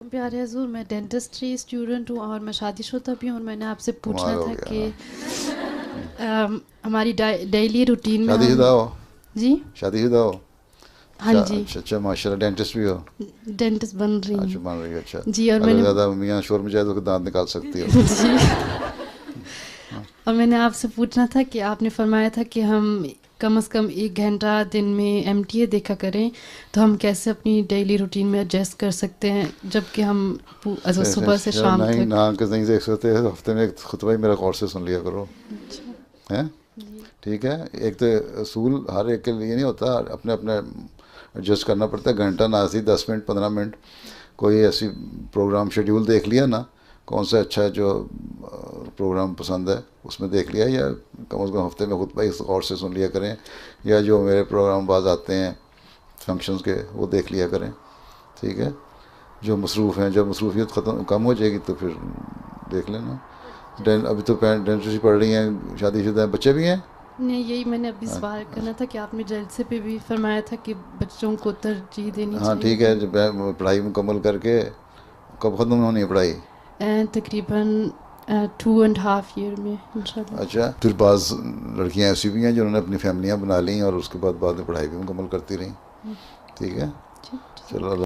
प्यारे हजूर, मैं dentistry student हूँ और मैं शादीशुदा भी हूँ और मैंने आपसे पूछना था कि हमारी डेली रूटीन में शादीशुदा हम। हो? जी शादीशुदा हो? हाँ अच्छा जी, अच्छा अच्छा, माशाल्लाह। डेंटिस्ट भी हो? डेंटिस्ट बन रही अच्छा, हूँ। मान रही हो। अच्छा, जी और अगर मैंने ज़्यादा मियाँ शोर में जाए तो दांत निकाल सकती हो। जी और मैंने आपसे पूछना था कि आपने फरमाया था कि हम कम से कम 1 घंटा दिन में एमटीए देखा करें, तो हम कैसे अपनी डेली रूटीन में एडजस्ट कर सकते हैं जबकि हम सुबह से अच्छा, शाम नहीं तक। ना के नहीं देख सकते तो हफ्ते में एक खुतबा ही मेरा कोर्स से सुन लिया करो। अच्छा हैं? जी ठीक है। एक तो असूल हर एक के लिए नहीं होता, अपने अपने एडजस्ट करना पड़ता है। घंटा ना सी 10 मिनट 15 मिनट कोई ऐसी प्रोग्राम शेड्यूल देख लिया ना, कौन सा अच्छा है जो प्रोग्राम पसंद है उसमें देख लिया, या कम से कम हफ्ते में खुतबा इस और से सुन लिया करें, या जो मेरे प्रोग्राम बाज आते हैं फंक्शंस के वो देख लिया करें। ठीक है। जो मसरूफ़ हैं, जब मसरूफियत ख़त्म कम हो जाएगी तो फिर देख लेना। अभी तो डेंटिस्ट्री पढ़ रही हैं, शादीशुदा हैं, बच्चे भी हैं? नहीं, यही मैंने अभी सवाल करना था कि आपने जलसे पे भी फरमाया था कि बच्चों को तरजीह देनी हाँ चाहिए, ठीक है। तो जब पढ़ाई मुकम्मल करके कब ख़त्म होनी है पढ़ाई? तकरीबन 2.5 ईयर में इंशाल्लाह। अच्छा, फिर बाज़ लड़कियां ऐसी भी हैं जिन्होंने अपनी फैमिलियां बना ली और उसके बाद में पढ़ाई भी मुकम्मल करती रहीं। ठीक है। ठीक। चलो।